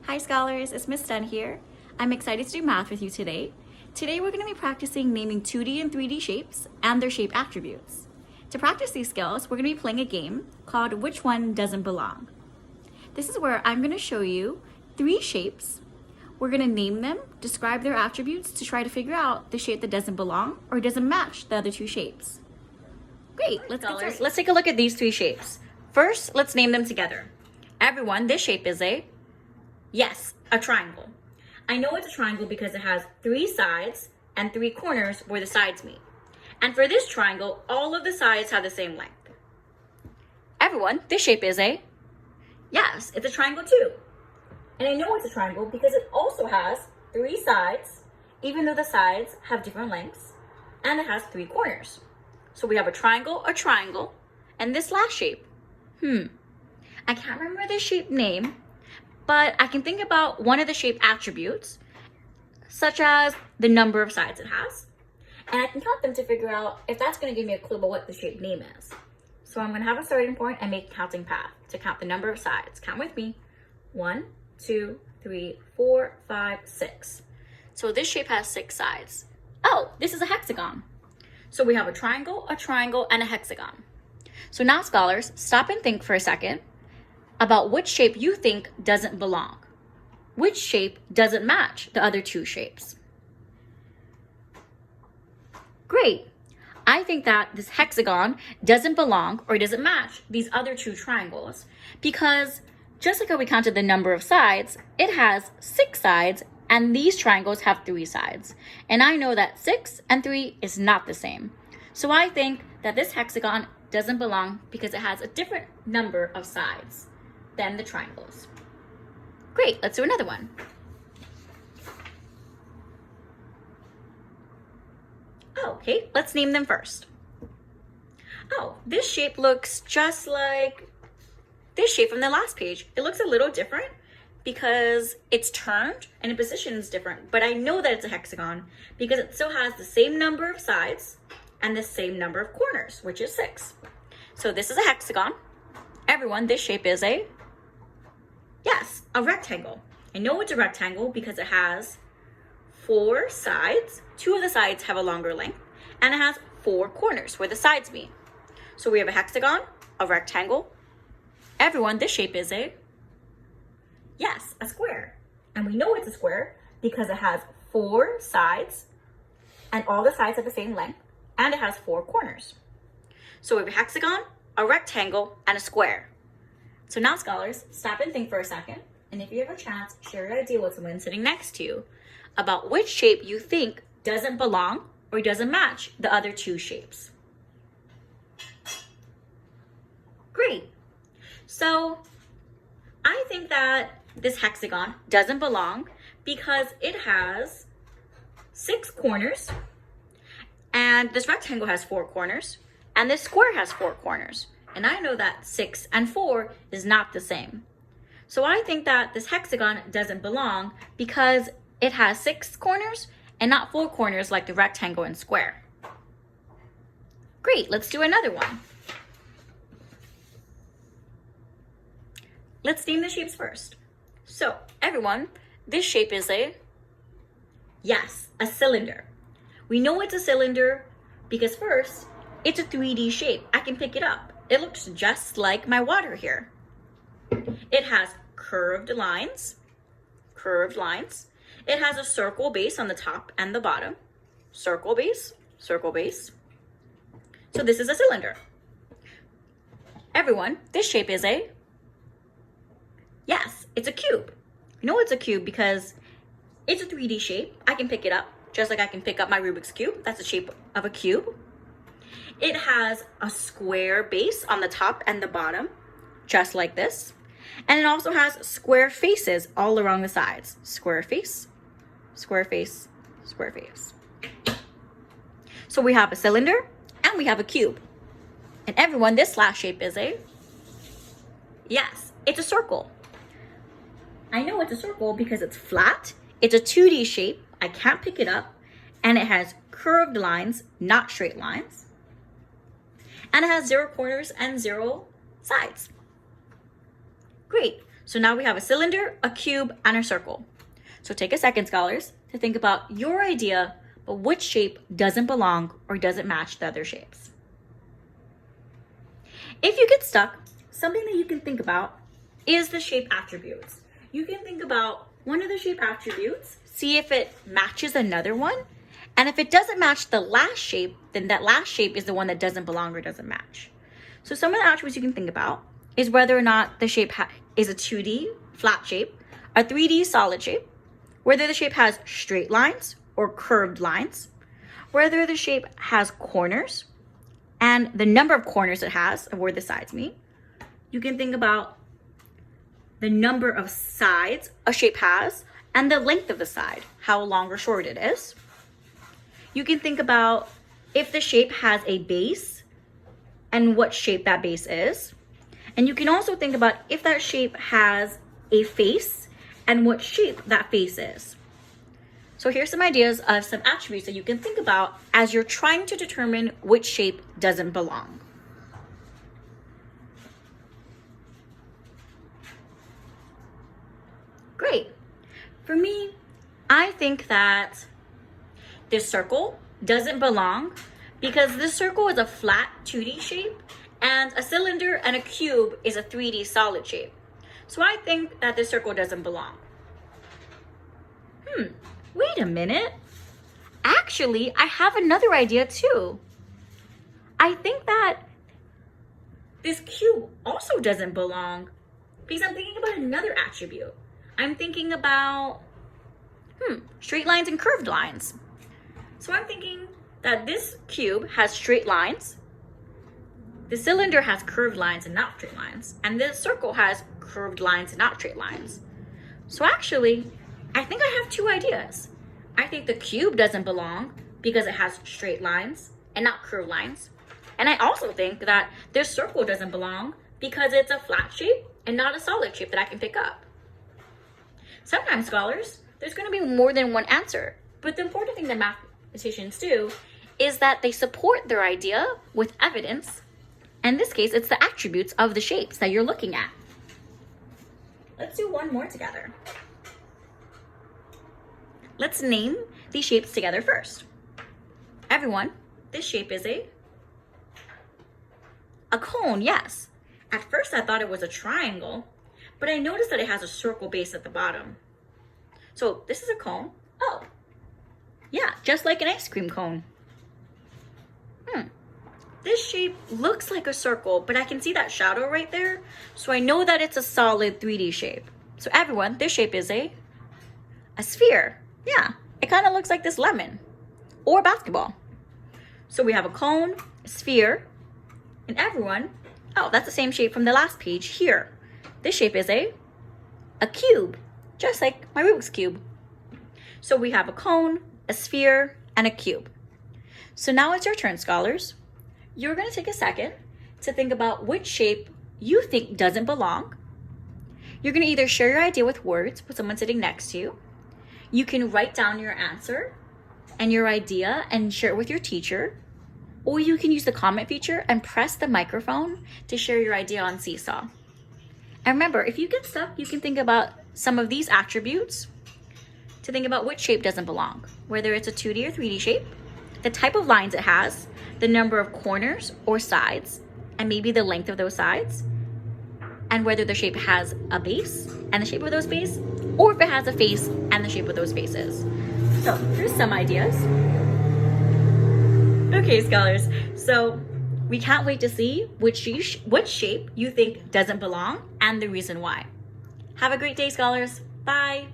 Hi scholars, it's Miss Dunn here. I'm excited to do math with you today. Today we're going to be practicing naming 2D and 3D shapes and their shape attributes. To practice these skills, we're going to be playing a game called Which One Doesn't Belong. This is where I'm going to show you 3 shapes. We're going to name them, describe their attributes to try to figure out the shape that doesn't belong or doesn't match the other 2 shapes. Great, let's get started. Let's take a look at these 3 shapes. First, let's name them together. Everyone, this shape is a triangle. I know it's a triangle because it has 3 sides and 3 corners where the sides meet. And for this triangle, all of the sides have the same length. Everyone, this shape is a it's a triangle too. And I know it's a triangle because it also has 3 sides, even though the sides have different lengths, and it has 3 corners. So we have a triangle, and this last shape. I can't remember the shape name, but I can think about one of the shape attributes, such as the number of sides it has. And I can count them to figure out if that's going to give me a clue about what the shape name is. So I'm going to have a starting point and make a counting path to count the number of sides. Count with me. 1, 2, 3, 4, 5, 6. So this shape has 6 sides. Oh, this is a hexagon. So we have a triangle, and a hexagon. So now, scholars, stop and think for a second about which shape you think doesn't belong. Which shape doesn't match the other 2 shapes? Great. I think that this hexagon doesn't belong or doesn't match these other 2 triangles because just like how we counted the number of sides, it has 6 sides and these triangles have 3 sides. And I know that 6 and 3 is not the same. So I think that this hexagon doesn't belong because it has a different number of sides than the triangles. Great, let's do another one. Okay, let's name them first. Oh, this shape looks just like this shape from the last page. It looks a little different because it's turned and the position is different, but I know that it's a hexagon because it still has the same number of sides and the same number of corners, which is 6. So this is a hexagon. Everyone, this shape is a rectangle. I know it's a rectangle because it has 4 sides. 2 of the sides have a longer length, and it has 4 corners where the sides meet. So we have a hexagon, a rectangle. Everyone, this shape is a square. And we know it's a square because it has 4 sides, and all the sides have the same length, and it has 4 corners. So we have a hexagon, a rectangle, and a square. So now, scholars, stop and think for a second, and if you have a chance, share your idea with someone sitting next to you about which shape you think doesn't belong or doesn't match the other 2 shapes. Great. So I think that this hexagon doesn't belong because it has 6 corners, and this rectangle has 4 corners, and this square has 4 corners. And I know that 6 and 4 is not the same. So I think that this hexagon doesn't belong because it has 6 corners and not 4 corners like the rectangle and square. Great, let's do another one. Let's name the shapes first. So, everyone, this shape is a cylinder. We know it's a cylinder because first, it's a 3D shape. I can pick it up. It looks just like my water here. It has curved lines. It has a circle base on the top and the bottom. Circle base. So this is a cylinder. Everyone, this shape is a it's a cube. You know it's a cube because it's a 3D shape. I can pick it up just like I can pick up my Rubik's Cube. That's the shape of a cube. It has a square base on the top and the bottom, just like this. And it also has square faces all around the sides. Square face. So we have a cylinder and we have a cube. And everyone, this last shape is a it's a circle. I know it's a circle because it's flat. It's a 2D shape. I can't pick it up. And it has curved lines, not straight lines. And it has 0 corners and 0 sides. Great. So now we have a cylinder, a cube, and a circle. So take a second, scholars, to think about your idea of which shape doesn't belong or doesn't match the other shapes. If you get stuck, something that you can think about is the shape attributes. You can think about one of the shape attributes, see if it matches another one, and if it doesn't match the last shape, then that last shape is the one that doesn't belong or doesn't match. So some of the attributes you can think about is whether or not the shape is a 2D flat shape, a 3D solid shape, whether the shape has straight lines or curved lines, whether the shape has corners, and the number of corners it has, of where the sides meet. You can think about the number of sides a shape has and the length of the side, how long or short it is. You can think about if the shape has a base and what shape that base is. And you can also think about if that shape has a face and what shape that face is. So here's some ideas of some attributes that you can think about as you're trying to determine which shape doesn't belong. Great. For me, I think that this circle doesn't belong because this circle is a flat 2D shape and a cylinder and a cube is a 3D solid shape. So I think that this circle doesn't belong. Wait a minute. Actually, I have another idea too. I think that this cube also doesn't belong because I'm thinking about another attribute. I'm thinking about straight lines and curved lines. So I'm thinking that this cube has straight lines, the cylinder has curved lines and not straight lines, and this circle has curved lines and not straight lines. So actually, I think I have two ideas. I think the cube doesn't belong because it has straight lines and not curved lines. And I also think that this circle doesn't belong because it's a flat shape and not a solid shape that I can pick up. Sometimes, scholars, there's going to be more than one answer. But the important thing that mathematicians do is that they support their idea with evidence. And in this case, it's the attributes of the shapes that you're looking at. Let's do one more together. Let's name these shapes together first. Everyone, this shape is a cone, yes. At first I thought it was a triangle, but I noticed that it has a circle base at the bottom. So this is a cone. Oh, yeah, just like an ice cream cone. This shape looks like a circle, but I can see that shadow right there. So I know that it's a solid 3D shape. So everyone, this shape is a sphere. Yeah, it kind of looks like this lemon or basketball. So we have a cone, a sphere, and everyone, oh, that's the same shape from the last page here. This shape is a cube, just like my Rubik's Cube. So we have a cone, a sphere, and a cube. So now it's your turn, scholars. You're going to take a second to think about which shape you think doesn't belong. You're going to either share your idea with words with someone sitting next to you. You can write down your answer and your idea and share it with your teacher. Or you can use the comment feature and press the microphone to share your idea on Seesaw. And remember, if you get stuck, you can think about some of these attributes to think about which shape doesn't belong, whether it's a 2D or 3D shape, the type of lines it has, the number of corners or sides, and maybe the length of those sides, and whether the shape has a base and the shape of those bases, or if it has a face and the shape of those faces. So here's some ideas. Okay, scholars, so we can't wait to see which shape you think doesn't belong and the reason why. Have a great day, scholars. Bye.